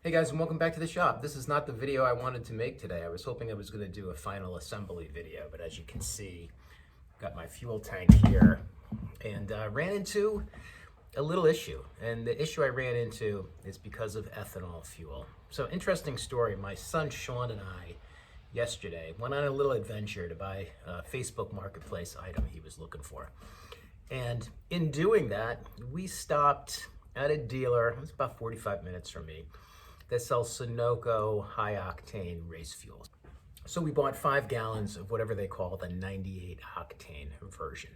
Hey guys, and welcome back to the shop. This is not the video I wanted to make today. I was hoping I was going to do a final assembly video, but as you can see, I've got my fuel tank here and ran into a little issue. And the issue I ran into is because of ethanol fuel. So interesting story. My son Sean and I yesterday went on a little adventure to buy a Facebook Marketplace item he was looking for. And in doing that, we stopped at a dealer, it was about 45 minutes from me, that sells Sunoco high octane race fuel. So we bought 5 gallons of whatever they call the 98 octane version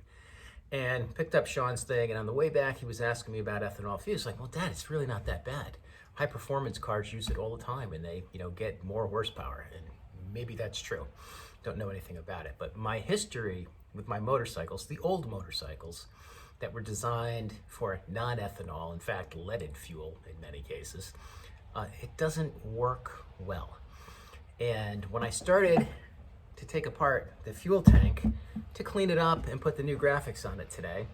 and picked up Sean's thing. And on the way back, he was asking me about ethanol fuel. He's like, well, Dad, it's really not that bad. High performance cars use it all the time and they, get more horsepower. And maybe that's true. Don't know anything about it. But my history with my motorcycles, the old motorcycles that were designed for non-ethanol, in fact, leaded fuel in many cases, it doesn't work well. And when I started to take apart the fuel tank to clean it up and put the new graphics on it today,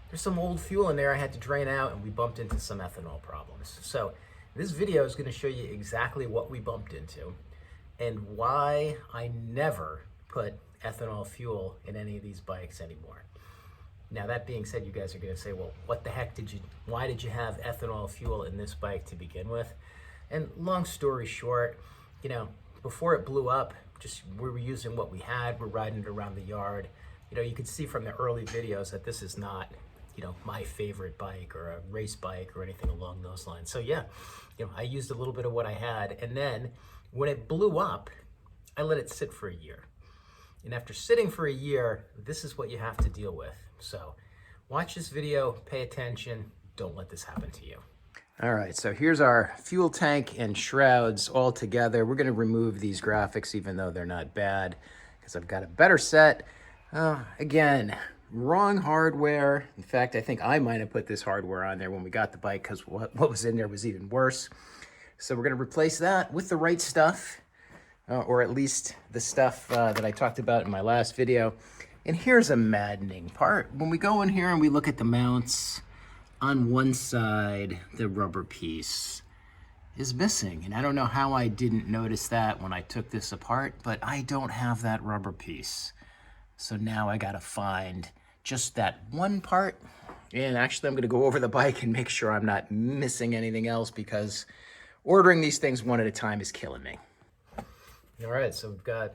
there's some old fuel in there I had to drain out, and we bumped into some ethanol problems. So this video is going to show you exactly what we bumped into and why I never put ethanol fuel in any of these bikes anymore. Now, that being said, you guys are going to say, well, what the heck why did you have ethanol fuel in this bike to begin with? And long story short, before it blew up, we were using what we had. We're riding it around the yard. You could see from the early videos that this is not, my favorite bike or a race bike or anything along those lines. So yeah, I used a little bit of what I had. And then when it blew up, I let it sit for a year. And after sitting for a year, this is what you have to deal with. So watch this video, pay attention, don't let this happen to you. All right, so here's our fuel tank and shrouds all together. We're gonna remove these graphics even though they're not bad because I've got a better set. Again, wrong hardware. In fact, I think I might have put this hardware on there when we got the bike because what was in there was even worse. So we're gonna replace that with the right stuff. Or at least the stuff that I talked about in my last video. And here's a maddening part. When we go in here and we look at the mounts, on one side, the rubber piece is missing. And I don't know how I didn't notice that when I took this apart, but I don't have that rubber piece. So now I gotta find just that one part. And actually, I'm gonna go over the bike and make sure I'm not missing anything else because ordering these things one at a time is killing me. All right, so we've got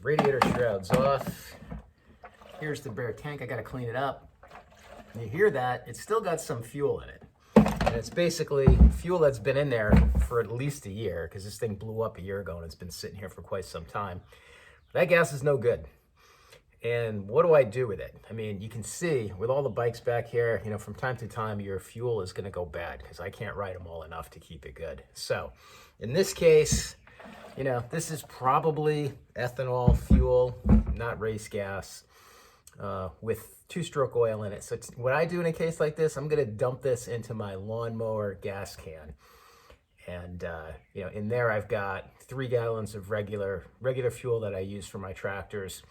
radiator shrouds off. Here's the bare tank. I got to clean it up. And you hear that? It's still got some fuel in it. And it's basically fuel that's been in there for at least a year because this thing blew up a year ago and it's been sitting here for quite some time. That gas is no good. And what do I do with it? I mean, you can see with all the bikes back here, from time to time, your fuel is going to go bad because I can't ride them all enough to keep it good. So in this case, this is probably ethanol fuel, not race gas, with 2-stroke oil in it. So what I do in a case like this, I'm going to dump this into my lawnmower gas can. And, in there I've got 3 gallons of regular fuel that I use for my tractors.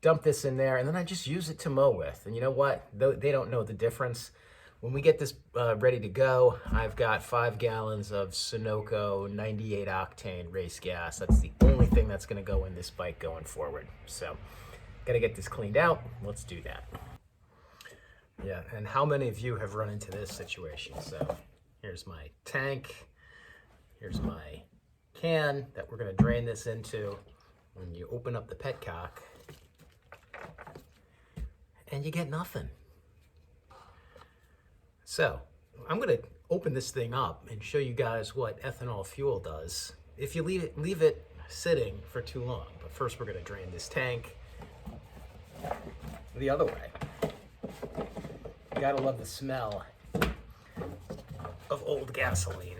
Dump this in there, and then I just use it to mow with. And you know what? They don't know the difference. When we get this ready to go, I've got 5 gallons of Sunoco 98 octane race gas. That's the only thing that's going to go in this bike going forward. So, got to get this cleaned out. Let's do that. Yeah, and how many of you have run into this situation? So, here's my tank. Here's my can that we're going to drain this into. When you open up the petcock, and you get nothing. So I'm going to open this thing up and show you guys what ethanol fuel does if you leave it sitting for too long. But first we're going to drain this tank the other way. You gotta love the smell of old gasoline.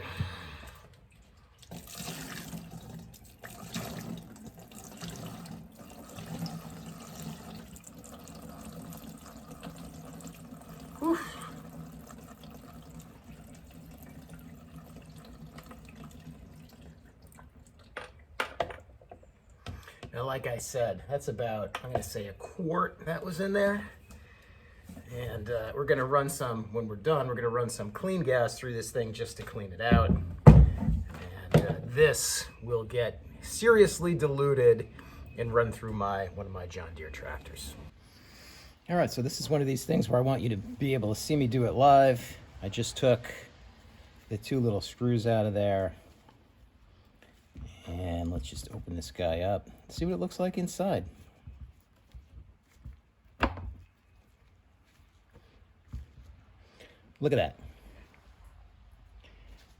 Whew. Now, like I said, that's about, I'm going to say, a quart that was in there. And we're going to run some, when we're done, we're going to run some clean gas through this thing just to clean it out. this will get seriously diluted and run through one of my John Deere tractors. All right, so this is one of these things where I want you to be able to see me do it live. I just took the 2 little screws out of there. And let's just open this guy up, see what it looks like inside. Look at that.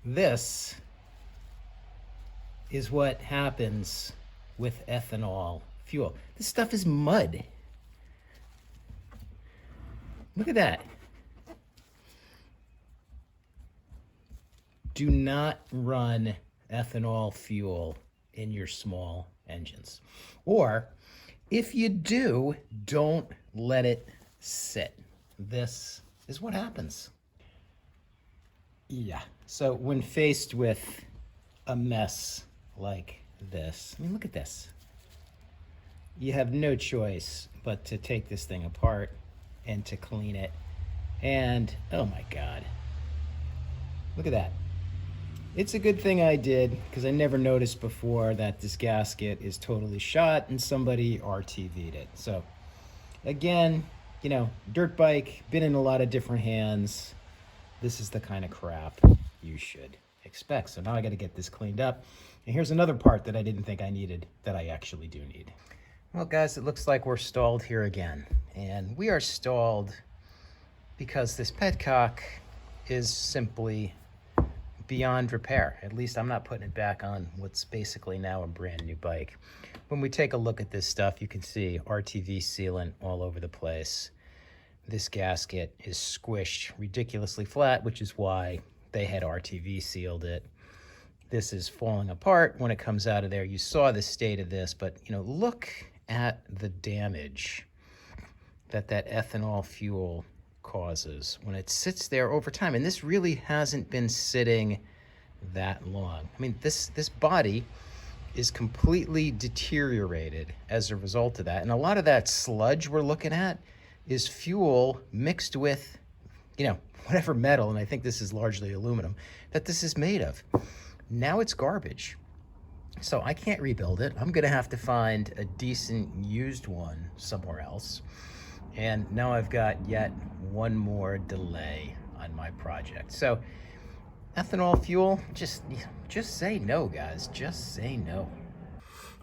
This is what happens with ethanol fuel. This stuff is mud. Look at that. Do not run ethanol fuel in your small engines. Or if you do, don't let it sit. This is what happens. Yeah, so when faced with a mess like this, I mean, look at this. You have no choice but to take this thing apart and to clean it. And, oh my God, look at that. It's a good thing I did, because I never noticed before that this gasket is totally shot and somebody RTV'd it. So again, you know, dirt bike, been in a lot of different hands. This is the kind of crap you should expect. So now I got to get this cleaned up. And here's another part that I didn't think I needed that I actually do need. Well, guys, it looks like we're stalled here again. And we are stalled because this petcock is simply beyond repair. At least I'm not putting it back on what's basically now a brand new bike. When we take a look at this stuff, you can see RTV sealant all over the place. This gasket is squished ridiculously flat, which is why they had RTV sealed it. This is falling apart when it comes out of there. You saw the state of this, but you know, look at the damage that ethanol fuel causes when it sits there over time. And this really hasn't been sitting that long. I mean, this body is completely deteriorated as a result of that. And a lot of that sludge we're looking at is fuel mixed with, you know, whatever metal, and I think this is largely aluminum, that this is made of. Now it's garbage. So I can't rebuild it. I'm gonna have to find a decent used one somewhere else. And now I've got yet one more delay on my project. So ethanol fuel, just say no, guys. Just say no.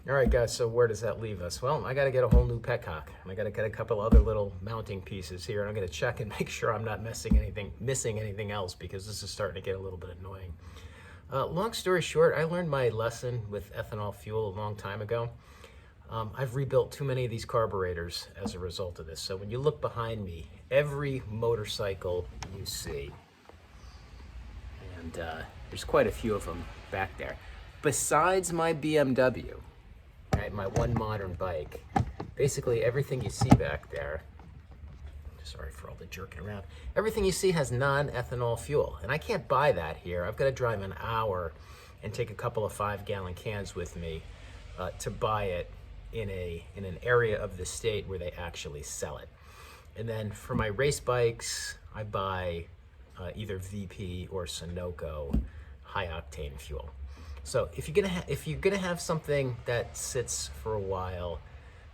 All right, guys, so where does that leave us? Well, I got to get a whole new petcock. I got to get a couple other little mounting pieces here, and I'm going to check and make sure I'm not missing anything else, because this is starting to get a little bit annoying. Long story short, I learned my lesson with ethanol fuel a long time ago. I've rebuilt too many of these carburetors as a result of this. So when you look behind me, every motorcycle you see, and there's quite a few of them back there, besides my BMW, right, my one modern bike, basically everything you see back there, sorry for all the jerking around, everything you see has non-ethanol fuel. And I can't buy that here. I've got to drive an hour and take a couple of 5-gallon cans with me to buy it in an area of the state where they actually sell it. And then for my race bikes, I buy either VP or Sunoco high octane fuel. So if you're gonna have something that sits for a while,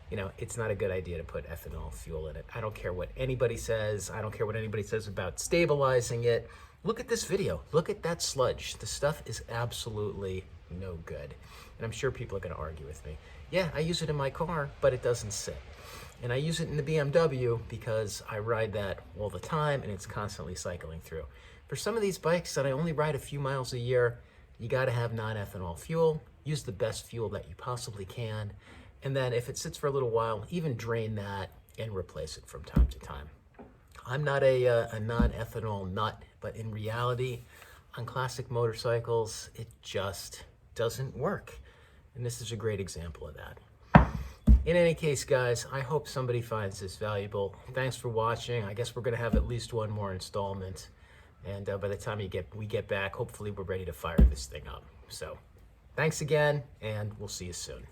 you know, it's not a good idea to put ethanol fuel in it. I don't care what anybody says. I don't care what anybody says about stabilizing it. Look at this video. Look at that sludge. The stuff is absolutely no good. And I'm sure people are going to argue with me. Yeah, I use it in my car, but it doesn't sit. And I use it in the BMW because I ride that all the time and it's constantly cycling through. For some of these bikes that I only ride a few miles a year, you got to have non-ethanol fuel. Use the best fuel that you possibly can. And then if it sits for a little while, even drain that and replace it from time to time. I'm not a non-ethanol nut, but in reality, on classic motorcycles, it just doesn't work. And this is a great example of that. In any case, guys, I hope somebody finds this valuable. Thanks for watching. I guess we're going to have at least one more installment. And by the time we get back, hopefully we're ready to fire this thing up. So thanks again, and we'll see you soon.